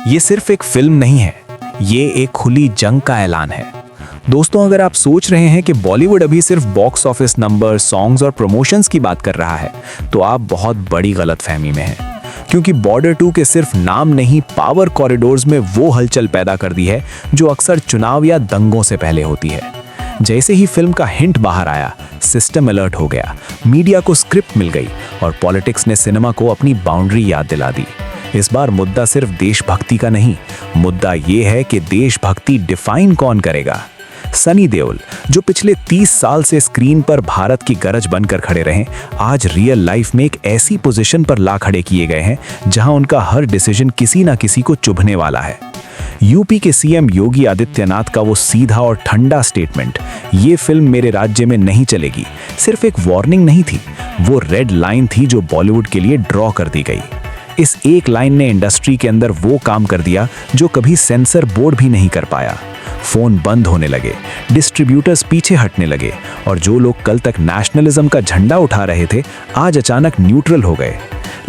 ये सिर्फ एक फिल्म नहीं है, ये एक खुली जंग का ऐलान है। दोस्तों, अगर आप सोच रहे हैं कि बॉलीवुड अभी सिर्फ बॉक्स ऑफिस नंबर, सॉन्ग्स और प्रमोशंस की बात कर रहा है, तो आप बहुत बड़ी गलतफहमी में हैं। क्योंकि बॉर्डर 2 के सिर्फ नाम नहीं, पावर कॉरिडोर्स में वो हलचल पैदा कर दी है जो अक्सर चुनाव या दंगों से पहले होती है। जैसे ही फिल्म का हिंट बाहर आया, सिस्टम अलर्ट हो गया, मीडिया को स्क्रिप्ट मिल गई और पॉलिटिक्स ने सिनेमा को अपनी बाउंड्री याद दिला दी। इस बार मुद्दा सिर्फ देशभक्ति का नहीं, मुद्दा ये है कि देशभक्ति डिफाइन कौन करेगा। सनी देओल, जो पिछले 30 साल से स्क्रीन पर भारत की गरज बनकर खड़े रहे, आज रियल लाइफ में एक ऐसी पोजीशन पर ला खड़े किए गए हैं जहां उनका हर डिसीजन किसी ना किसी को चुभने वाला है। यूपी के सीएम योगी आदित्यनाथ का वो सीधा और ठंडा स्टेटमेंट, ये फिल्म मेरे राज्य में नहीं चलेगी, सिर्फ एक वार्निंग नहीं थी, वो रेड लाइन थी जो बॉलीवुड के लिए ड्रॉ कर दी गई। इस एक लाइन ने इंडस्ट्री के अंदर वो काम कर दिया जो कभी सेंसर बोर्ड भी नहीं कर पाया। फोन बंद होने लगे, डिस्ट्रीब्यूटर्स पीछे हटने लगे और जो लोग कल तक नेशनलिज्म का झंडा उठा रहे थे, आज अचानक न्यूट्रल हो गए।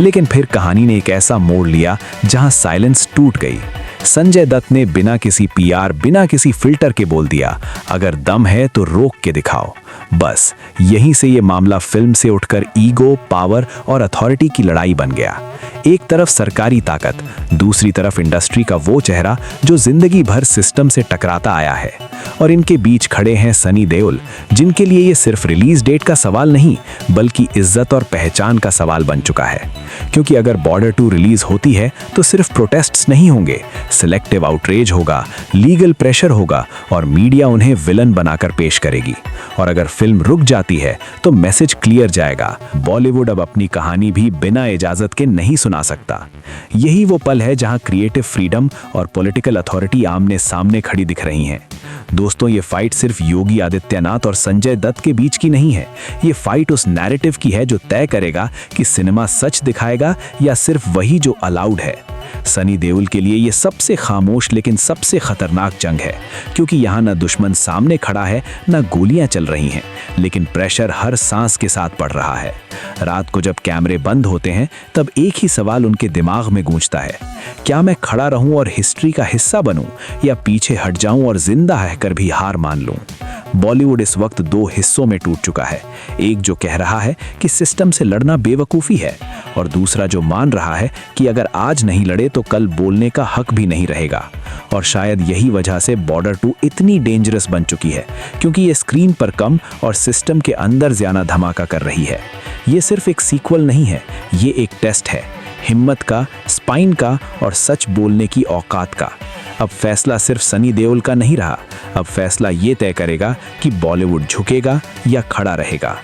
लेकिन फिर कहानी ने एक ऐसा मोड़ लिया जहां साइलेंस टूट गई। संजय दत्त ने बिना किसी पीआर, बिना किसी फिल्टर के बोल दिया, अगर दम है तो रोक के दिखाओ। बस यहीं से ये मामला फिल्म से उठकर ईगो, पावर और अथॉरिटी की लड़ाई बन गया। एक तरफ सरकारी ताकत, दूसरी तरफ इंडस्ट्री का वो चेहरा जो जिंदगी भर सिस्टम से टकराता आया है। और इनके बीच खड़े हैं सनी देओल, जिनके लिए ये सिर्फ रिलीज डेट का सवाल नहीं, बल्कि इज्जत और पहचान का सवाल बन चुका है। क्योंकि अगर बॉर्डर 2 रिलीज होती है तो सिर्फ प्रोटेस्ट्स नहीं होंगे, सिलेक्टिव आउटरेज होगा, लीगल प्रेशर होगा और मीडिया उन्हें विलन बनाकर पेश करेगी। और अगर फिल्म रुक जाती है तो मैसेज क्लियर जाएगा, बॉलीवुड अब अपनी कहानी भी बिना इजाजत के नहीं सुना सकता। यही वो पल है जहां क्रिएटिव फ्रीडम और पॉलिटिकल अथॉरिटी आमने सामने खड़ी दिख रही हैं। दोस्तों, ये फाइट सिर्फ योगी आदित्यनाथ और संजय दत्त के बीच की नहीं है, ये फाइट उस नैरेटिव की है जो तय करेगा कि सिनेमा सच दिखाएगा या सिर्फ वही जो अलाउड है। सनी देओल के लिए ये सबसे खामोश लेकिन सबसे खतरनाक जंग है, क्योंकि यहाँ न दुश्मन सामने खड़ा है, न गोलियां चल रही हैं, लेकिन प्रेशर हर सांस के साथ पड़ रहा है। रात को जब कैमरे बंद होते हैं, तब एक ही सवाल उनके दिमाग में गूंजता है, क्या मैं खड़ा रहूं और हिस्ट्री का हिस्सा बनूं, या पीछे हट जाऊं और जिंदा रहकर भी हार मान लूं। बॉलीवुड इस वक्त 2 हिस्सों में टूट चुका है, एक जो कह रहा है कि सिस्टम से लड़ना बेवकूफ़ी है, और दूसरा जो मान रहा है कि अगर आज नहीं लड़े तो कल बोलने का हक भी नहीं रहेगा। और शायद यही वजह से बॉर्डर 2 इतनी डेंजरस बन चुकी है, क्योंकि ये स्क्रीन पर कम और सिस्टम के अंदर ज्यादा धमाका कर रही है। ये सिर्फ एक सीक्वल नहीं है, ये एक टेस्ट है, हिम्मत का, स्पाइन का और सच बोलने की औकात का। अब फैसला सिर्फ सनी देओल का नहीं रहा, अब फैसला ये तय करेगा कि बॉलीवुड झुकेगा या खड़ा रहेगा।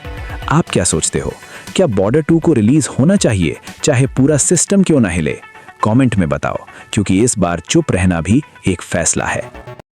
आप क्या सोचते हो? क्या बॉर्डर 2 को रिलीज होना चाहिए, चाहे पूरा सिस्टम क्यों ना हिले? कमेंट में बताओ, क्योंकि इस बार चुप रहना भी एक फैसला है।